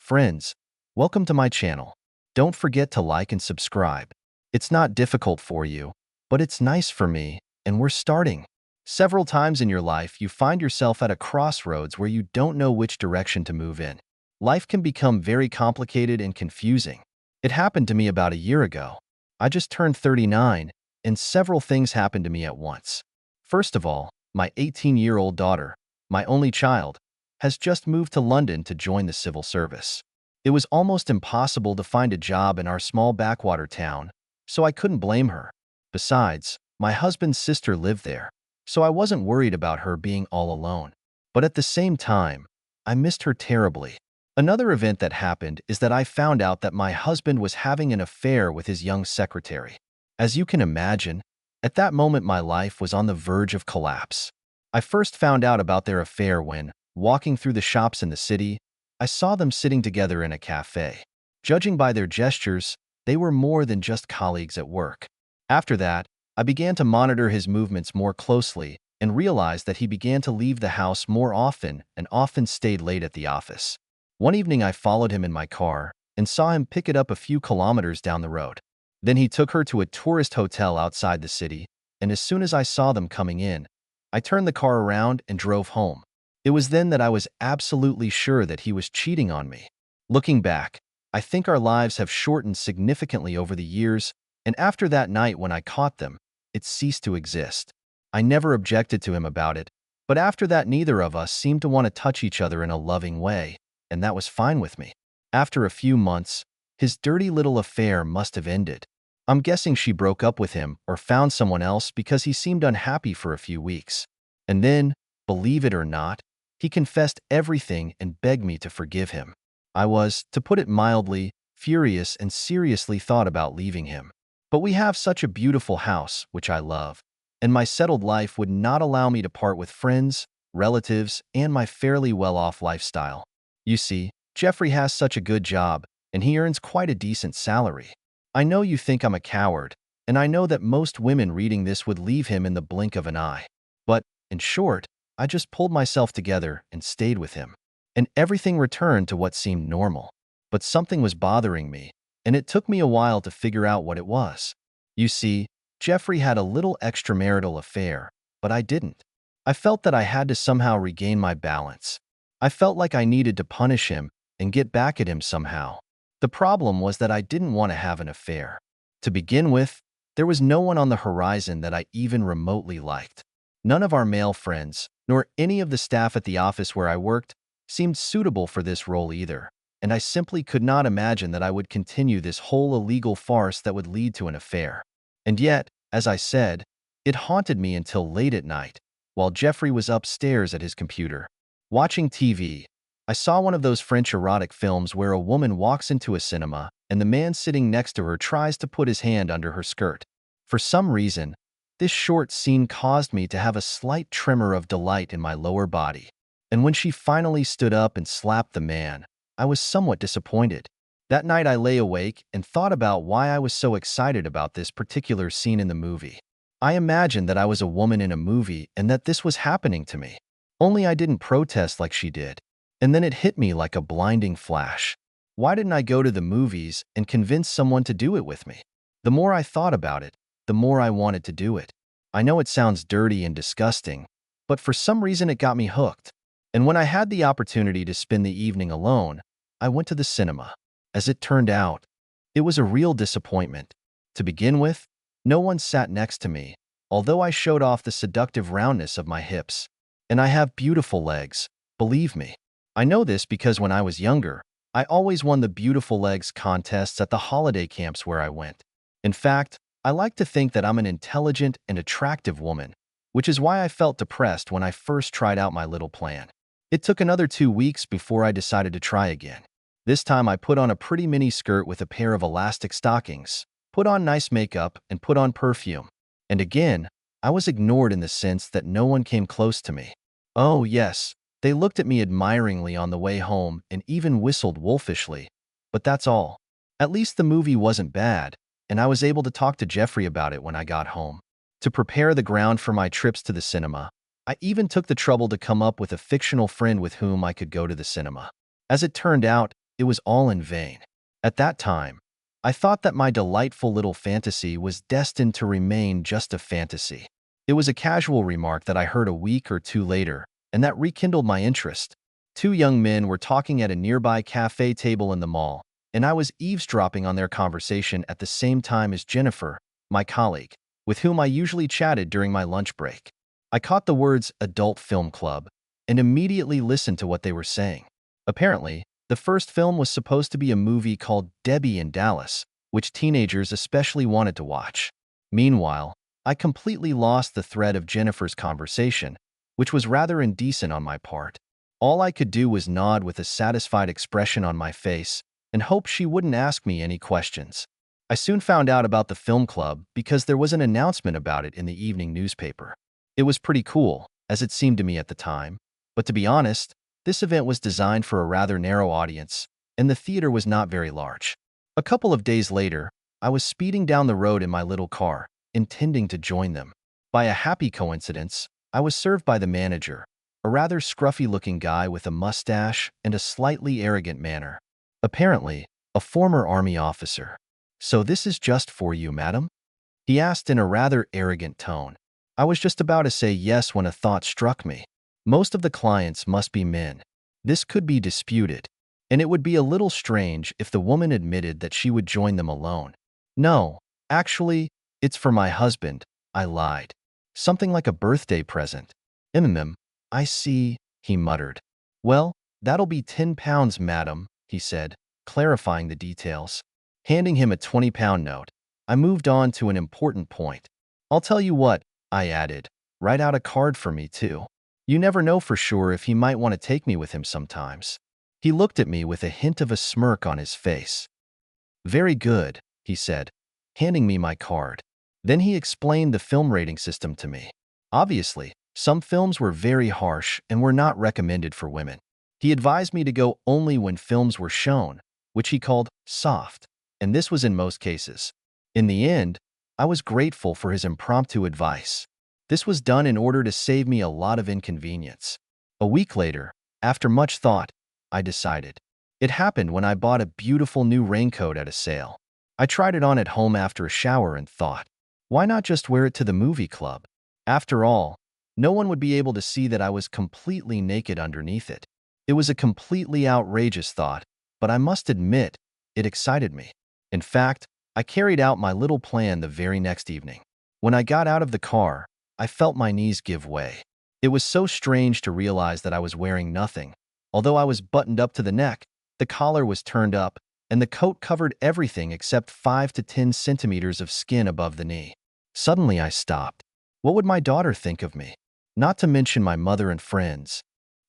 Friends, welcome to my channel. Don't forget to like and subscribe. It's not difficult for you, but it's nice for me, and we're starting. Several times in your life, you find yourself at a crossroads where you don't know which direction to move in. Life can become very complicated and confusing. It happened to me about a year ago. I just turned 39, and several things happened to me at once. First of all, my 18-year-old daughter, my only child, has just moved to London to join the civil service. It was almost impossible to find a job in our small backwater town, so I couldn't blame her. Besides, my husband's sister lived there, so I wasn't worried about her being all alone. But at the same time, I missed her terribly. Another event that happened is that I found out that my husband was having an affair with his young secretary. As you can imagine, at that moment my life was on the verge of collapse. I first found out about their affair when, walking through the shops in the city, I saw them sitting together in a cafe. Judging by their gestures, they were more than just colleagues at work. After that, I began to monitor his movements more closely and realized that he began to leave the house more often and often stayed late at the office. One evening I followed him in my car and saw him pick it up a few kilometers down the road. Then he took her to a tourist hotel outside the city, and as soon as I saw them coming in, I turned the car around and drove home. It was then that I was absolutely sure that he was cheating on me. Looking back, I think our lives have shortened significantly over the years, and after that night when I caught them, it ceased to exist. I never objected to him about it, but after that neither of us seemed to want to touch each other in a loving way, and that was fine with me. After a few months, his dirty little affair must have ended. I'm guessing she broke up with him or found someone else because he seemed unhappy for a few weeks. And then, believe it or not, he confessed everything and begged me to forgive him. I was, to put it mildly, furious and seriously thought about leaving him. But we have such a beautiful house, which I love, and my settled life would not allow me to part with friends, relatives, and my fairly well-off lifestyle. You see, Jeffrey has such a good job, and he earns quite a decent salary. I know you think I'm a coward, and I know that most women reading this would leave him in the blink of an eye. But, in short, I just pulled myself together and stayed with him. And everything returned to what seemed normal. But something was bothering me, and it took me a while to figure out what it was. You see, Jeffrey had a little extramarital affair, but I didn't. I felt that I had to somehow regain my balance. I felt like I needed to punish him and get back at him somehow. The problem was that I didn't want to have an affair. To begin with, there was no one on the horizon that I even remotely liked. None of our male friends, nor any of the staff at the office where I worked, seemed suitable for this role either, and I simply could not imagine that I would continue this whole illegal farce that would lead to an affair. And yet, as I said, it haunted me until late at night, while Jeffrey was upstairs at his computer. Watching TV, I saw one of those French erotic films where a woman walks into a cinema and the man sitting next to her tries to put his hand under her skirt. For some reason, this short scene caused me to have a slight tremor of delight in my lower body. And when she finally stood up and slapped the man, I was somewhat disappointed. That night I lay awake and thought about why I was so excited about this particular scene in the movie. I imagined that I was a woman in a movie and that this was happening to me. Only I didn't protest like she did. And then it hit me like a blinding flash. Why didn't I go to the movies and convince someone to do it with me? The more I thought about it, the more I wanted to do it. I know it sounds dirty and disgusting, but for some reason it got me hooked. And when I had the opportunity to spend the evening alone, I went to the cinema. As it turned out, it was a real disappointment. To begin with, no one sat next to me, although I showed off the seductive roundness of my hips. And I have beautiful legs, believe me. I know this because when I was younger, I always won the beautiful legs contests at the holiday camps where I went. In fact, I like to think that I'm an intelligent and attractive woman, which is why I felt depressed when I first tried out my little plan. It took another 2 weeks before I decided to try again. This time I put on a pretty mini skirt with a pair of elastic stockings, put on nice makeup, and put on perfume. And again, I was ignored in the sense that no one came close to me. Oh yes, they looked at me admiringly on the way home and even whistled wolfishly. But that's all. At least the movie wasn't bad, and I was able to talk to Jeffrey about it when I got home. To prepare the ground for my trips to the cinema, I even took the trouble to come up with a fictional friend with whom I could go to the cinema. As it turned out, it was all in vain. At that time, I thought that my delightful little fantasy was destined to remain just a fantasy. It was a casual remark that I heard a week or two later, and that rekindled my interest. Two young men were talking at a nearby cafe table in the mall, and I was eavesdropping on their conversation at the same time as Jennifer, my colleague, with whom I usually chatted during my lunch break. I caught the words adult film club and immediately listened to what they were saying. Apparently, the first film was supposed to be a movie called Debbie in Dallas, which teenagers especially wanted to watch. Meanwhile, I completely lost the thread of Jennifer's conversation, which was rather indecent on my part. All I could do was nod with a satisfied expression on my face and hope she wouldn't ask me any questions. I soon found out about the film club because there was an announcement about it in the evening newspaper. It was pretty cool, as it seemed to me at the time, but to be honest, this event was designed for a rather narrow audience, and the theater was not very large. A couple of days later, I was speeding down the road in my little car, intending to join them. By a happy coincidence, I was served by the manager, a rather scruffy-looking guy with a mustache and a slightly arrogant manner. Apparently, a former army officer. "So this is just for you, madam?" he asked in a rather arrogant tone. I was just about to say yes when a thought struck me. Most of the clients must be men. This could be disputed, and it would be a little strange if the woman admitted that she would join them alone. "No, actually, it's for my husband," I lied. "Something like a birthday present." I see," he muttered. "Well, that'll be £10, madam," he said, clarifying the details. Handing him a £20 note, I moved on to an important point. "I'll tell you what," I added, "write out a card for me, too. You never know for sure if he might want to take me with him sometimes." He looked at me with a hint of a smirk on his face. "Very good," he said, handing me my card. Then he explained the film rating system to me. Obviously, some films were very harsh and were not recommended for women. He advised me to go only when films were shown, which he called soft, and this was in most cases. In the end, I was grateful for his impromptu advice. This was done in order to save me a lot of inconvenience. A week later, after much thought, I decided. It happened when I bought a beautiful new raincoat at a sale. I tried it on at home after a shower and thought, why not just wear it to the movie club? After all, no one would be able to see that I was completely naked underneath it. It was a completely outrageous thought, but I must admit, it excited me. In fact, I carried out my little plan the very next evening. When I got out of the car, I felt my knees give way. It was so strange to realize that I was wearing nothing. Although I was buttoned up to the neck, the collar was turned up, and the coat covered everything except 5 to 10 centimeters of skin above the knee. Suddenly I stopped. What would my daughter think of me? Not to mention my mother and friends.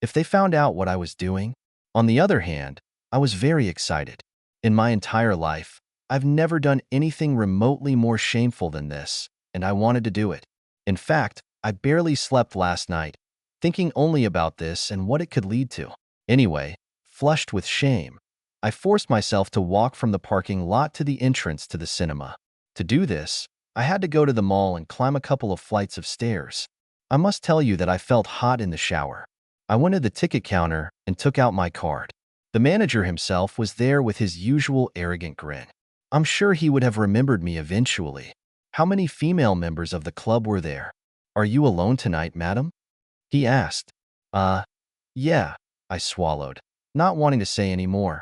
If they found out what I was doing? On the other hand, I was very excited. In my entire life, I've never done anything remotely more shameful than this, and I wanted to do it. In fact, I barely slept last night, thinking only about this and what it could lead to. Anyway, flushed with shame, I forced myself to walk from the parking lot to the entrance to the cinema. To do this, I had to go to the mall and climb a couple of flights of stairs. I must tell you that I felt hot in the shower. I went to the ticket counter and took out my card. The manager himself was there with his usual arrogant grin. I'm sure he would have remembered me eventually. How many female members of the club were there? "Are you alone tonight, madam?" he asked. Yeah, I swallowed, not wanting to say any more.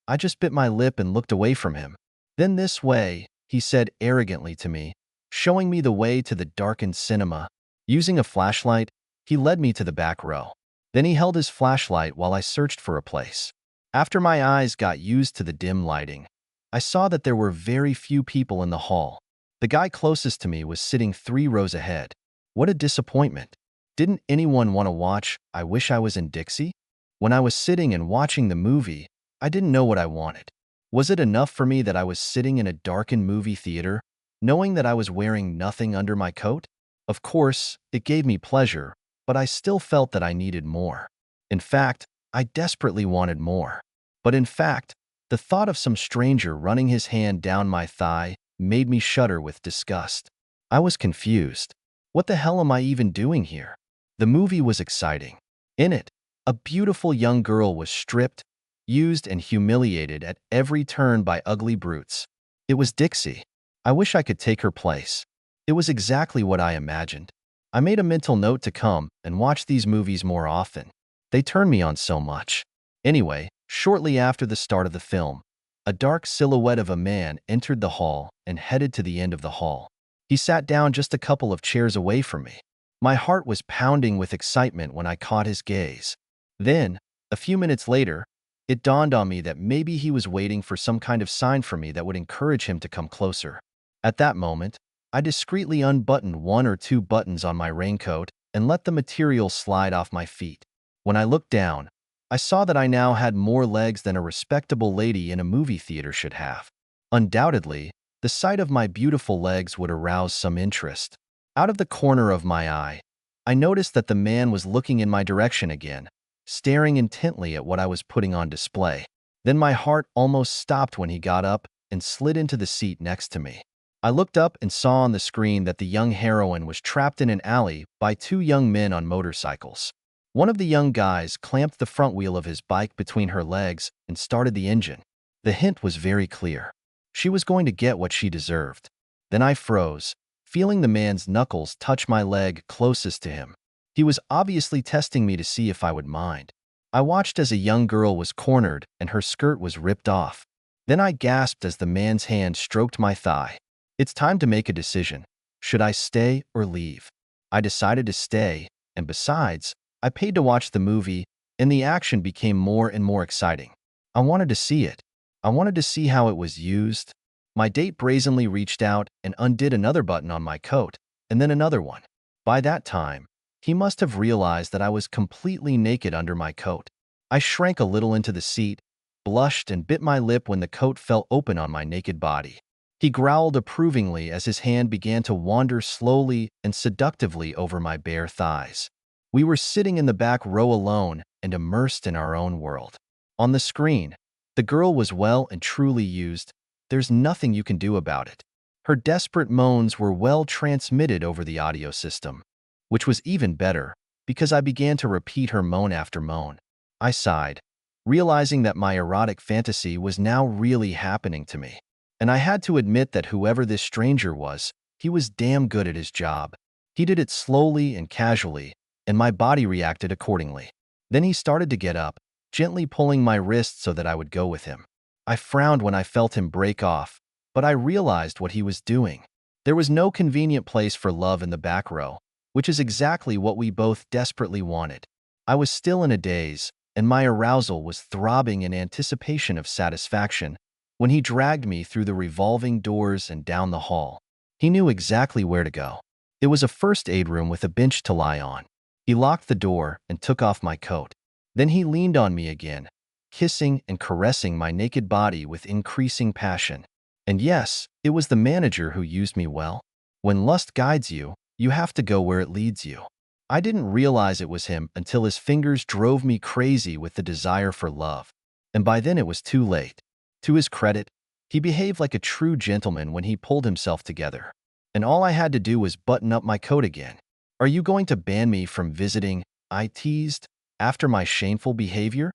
I just bit my lip and looked away from him. "Then this way," he said arrogantly to me, showing me the way to the darkened cinema. Using a flashlight, he led me to the back row. Then he held his flashlight while I searched for a place. After my eyes got used to the dim lighting, I saw that there were very few people in the hall. The guy closest to me was sitting 3 rows ahead. What a disappointment. Didn't anyone want to watch I Wish I Was in Dixie? When I was sitting and watching the movie, I didn't know what I wanted. Was it enough for me that I was sitting in a darkened movie theater, knowing that I was wearing nothing under my coat? Of course, it gave me pleasure, but I still felt that I needed more. In fact, I desperately wanted more. But in fact, the thought of some stranger running his hand down my thigh made me shudder with disgust. I was confused. What the hell am I even doing here? The movie was exciting. In it, a beautiful young girl was stripped, used and humiliated at every turn by ugly brutes. It was Dixie. I wish I could take her place. It was exactly what I imagined. I made a mental note to come and watch these movies more often. They turn me on so much. Anyway, shortly after the start of the film, a dark silhouette of a man entered the hall and headed to the end of the hall. He sat down just a couple of chairs away from me. My heart was pounding with excitement when I caught his gaze. Then, a few minutes later, it dawned on me that maybe he was waiting for some kind of sign from me that would encourage him to come closer. At that moment, I discreetly unbuttoned one or two buttons on my raincoat and let the material slide off my feet. When I looked down, I saw that I now had more legs than a respectable lady in a movie theater should have. Undoubtedly, the sight of my beautiful legs would arouse some interest. Out of the corner of my eye, I noticed that the man was looking in my direction again, staring intently at what I was putting on display. Then my heart almost stopped when he got up and slid into the seat next to me. I looked up and saw on the screen that the young heroine was trapped in an alley by two young men on motorcycles. One of the young guys clamped the front wheel of his bike between her legs and started the engine. The hint was very clear. She was going to get what she deserved. Then I froze, feeling the man's knuckles touch my leg closest to him. He was obviously testing me to see if I would mind. I watched as a young girl was cornered and her skirt was ripped off. Then I gasped as the man's hand stroked my thigh. It's time to make a decision. Should I stay or leave? I decided to stay, and besides, I paid to watch the movie, and the action became more and more exciting. I wanted to see it. I wanted to see how it was used. My date brazenly reached out and undid another button on my coat, and then another one. By that time, he must have realized that I was completely naked under my coat. I shrank a little into the seat, blushed, and bit my lip when the coat fell open on my naked body. He growled approvingly as his hand began to wander slowly and seductively over my bare thighs. We were sitting in the back row alone and immersed in our own world. On the screen, the girl was well and truly used. There's nothing you can do about it. Her desperate moans were well transmitted over the audio system, which was even better because I began to repeat her moan after moan. I sighed, realizing that my erotic fantasy was now really happening to me. And I had to admit that whoever this stranger was, he was damn good at his job. He did it slowly and casually, and my body reacted accordingly. Then he started to get up, gently pulling my wrist so that I would go with him. I frowned when I felt him break off, but I realized what he was doing. There was no convenient place for love in the back row, which is exactly what we both desperately wanted. I was still in a daze, and my arousal was throbbing in anticipation of satisfaction when he dragged me through the revolving doors and down the hall. He knew exactly where to go. It was a first aid room with a bench to lie on. He locked the door and took off my coat. Then he leaned on me again, kissing and caressing my naked body with increasing passion. And yes, it was the manager who used me well. When lust guides you, you have to go where it leads you. I didn't realize it was him until his fingers drove me crazy with the desire for love. And by then it was too late. To his credit, he behaved like a true gentleman when he pulled himself together. And all I had to do was button up my coat again. Are you going to ban me from visiting? I teased, after my shameful behavior?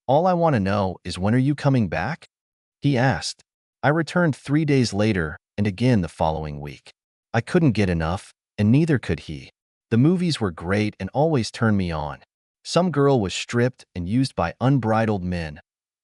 All I want to know is when are you coming back? He asked. I returned 3 days later and again the following week. I couldn't get enough, and neither could he. The movies were great and always turned me on. Some girl was stripped and used by unbridled men.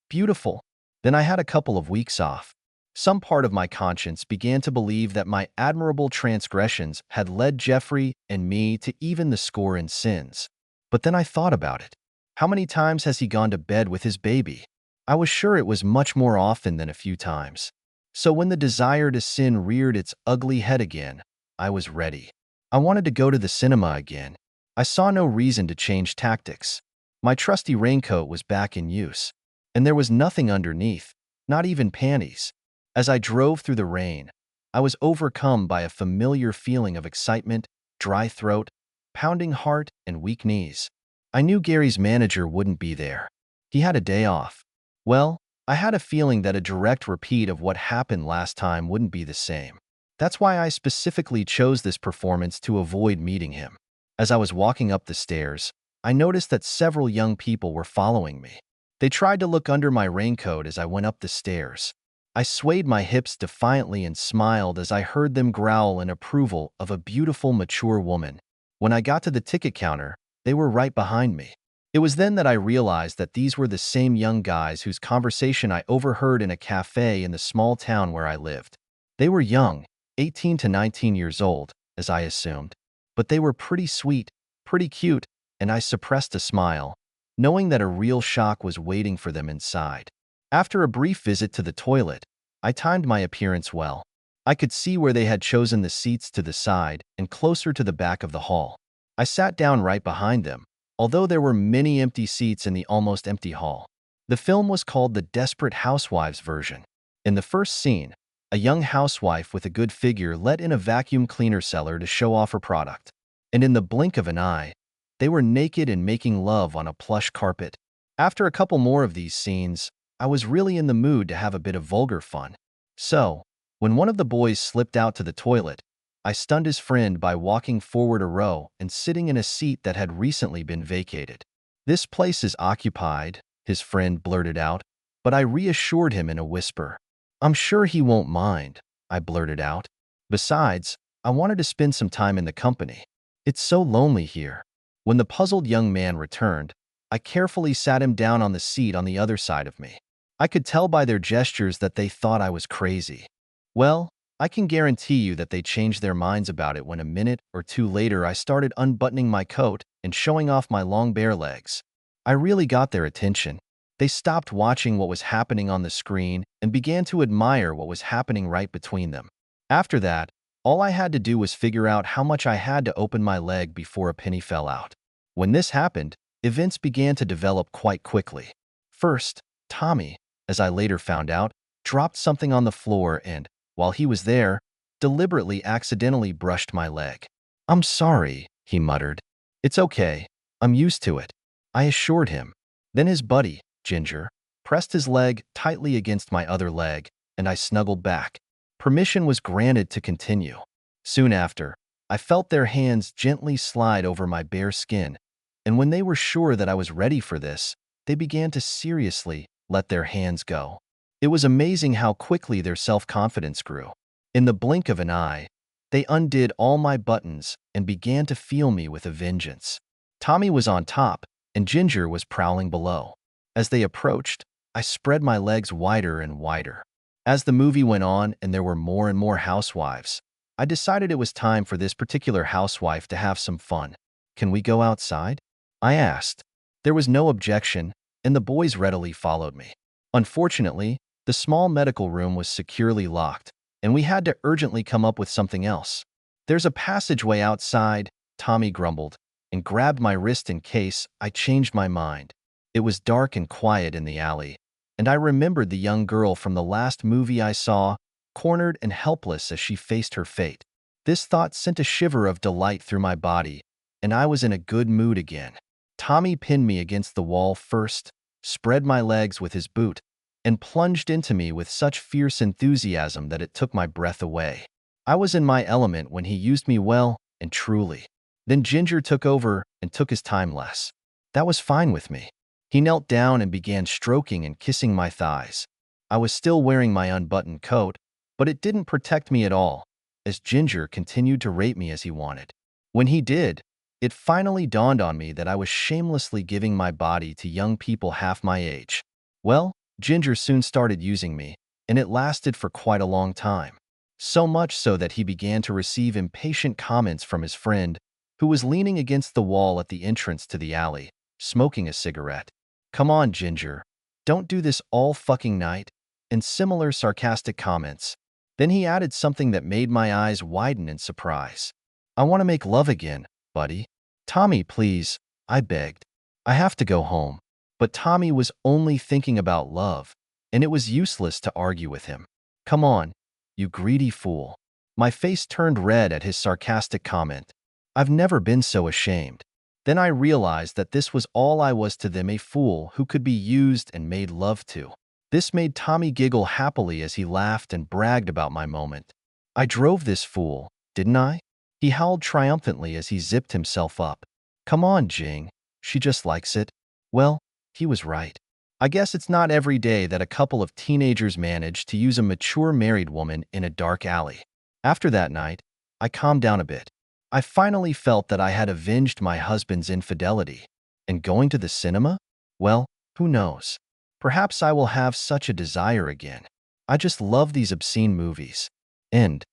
Beautiful. Then I had a couple of weeks off. Some part of my conscience began to believe that my admirable transgressions had led Jeffrey and me to even the score in sins. But then I thought about it. How many times has he gone to bed with his baby? I was sure it was much more often than a few times. So when the desire to sin reared its ugly head again, I was ready. I wanted to go to the cinema again. I saw no reason to change tactics. My trusty raincoat was back in use. And there was nothing underneath, not even panties. As I drove through the rain, I was overcome by a familiar feeling of excitement, dry throat, pounding heart, and weak knees. I knew Gary's manager wouldn't be there. He had a day off. Well, I had a feeling that a direct repeat of what happened last time wouldn't be the same. That's why I specifically chose this performance to avoid meeting him. As I was walking up the stairs, I noticed that several young people were following me. They tried to look under my raincoat as I went up the stairs. I swayed my hips defiantly and smiled as I heard them growl in approval of a beautiful, mature woman. When I got to the ticket counter, they were right behind me. It was then that I realized that these were the same young guys whose conversation I overheard in a cafe in the small town where I lived. They were young, 18 to 19 years old, as I assumed, but they were pretty sweet, pretty cute, and I suppressed a smile, knowing that a real shock was waiting for them inside. After a brief visit to the toilet, I timed my appearance well. I could see where they had chosen the seats to the side and closer to the back of the hall. I sat down right behind them, although there were many empty seats in the almost empty hall. The film was called the Desperate Housewives version. In the first scene, a young housewife with a good figure let in a vacuum cleaner seller to show off her product. And in the blink of an eye, they were naked and making love on a plush carpet. After a couple more of these scenes, I was really in the mood to have a bit of vulgar fun. So, when one of the boys slipped out to the toilet, I stunned his friend by walking forward a row and sitting in a seat that had recently been vacated. "This place is occupied," his friend blurted out, but I reassured him in a whisper. "I'm sure he won't mind," I blurted out. "Besides, I wanted to spend some time in the company. It's so lonely here." When the puzzled young man returned, I carefully sat him down on the seat on the other side of me. I could tell by their gestures that they thought I was crazy. Well, I can guarantee you that they changed their minds about it when a minute or two later I started unbuttoning my coat and showing off my long bare legs. I really got their attention. They stopped watching what was happening on the screen and began to admire what was happening right between them. After that, all I had to do was figure out how much I had to open my leg before a penny fell out. When this happened, events began to develop quite quickly. First, Tommy, as I later found out, dropped something on the floor and, while he was there, deliberately accidentally brushed my leg. "I'm sorry," he muttered. "It's okay. I'm used to it," I assured him. Then his buddy, Ginger, pressed his leg tightly against my other leg, and I snuggled back. Permission was granted to continue. Soon after, I felt their hands gently slide over my bare skin, and when they were sure that I was ready for this, they began to seriously let their hands go. It was amazing how quickly their self-confidence grew. In the blink of an eye, they undid all my buttons and began to feel me with a vengeance. Tommy was on top, and Ginger was prowling below. As they approached, I spread my legs wider and wider. As the movie went on and there were more and more housewives, I decided it was time for this particular housewife to have some fun. "Can we go outside?" I asked. There was no objection, and the boys readily followed me. Unfortunately, the small medical room was securely locked, and we had to urgently come up with something else. "There's a passageway outside," Tommy grumbled, and grabbed my wrist in case I changed my mind. It was dark and quiet in the alley, and I remembered the young girl from the last movie I saw, cornered and helpless as she faced her fate. This thought sent a shiver of delight through my body, and I was in a good mood again. Tommy pinned me against the wall first, spread my legs with his boot, and plunged into me with such fierce enthusiasm that it took my breath away. I was in my element when he used me well and truly. Then Ginger took over and took his time less. That was fine with me. He knelt down and began stroking and kissing my thighs. I was still wearing my unbuttoned coat, but it didn't protect me at all, as Ginger continued to rape me as he wanted. When he did, it finally dawned on me that I was shamelessly giving my body to young people half my age. Well, Ginger soon started using me, and it lasted for quite a long time. So much so that he began to receive impatient comments from his friend, who was leaning against the wall at the entrance to the alley, smoking a cigarette. "Come on, Ginger. Don't do this all fucking night," and similar sarcastic comments. Then he added something that made my eyes widen in surprise. "I want to make love again, buddy." "Tommy, please," I begged. "I have to go home." But Tommy was only thinking about love, and it was useless to argue with him. "Come on, you greedy fool." My face turned red at his sarcastic comment. I've never been so ashamed. Then I realized that this was all I was to them, a fool who could be used and made love to. This made Tommy giggle happily as he laughed and bragged about my moment. "I drove this fool, didn't I?" He howled triumphantly as he zipped himself up. "Come on, Jing. She just likes it." Well, he was right. I guess it's not every day that a couple of teenagers manage to use a mature married woman in a dark alley. After that night, I calmed down a bit. I finally felt that I had avenged my husband's infidelity. And going to the cinema? Well, who knows? Perhaps I will have such a desire again. I just love these obscene movies. End.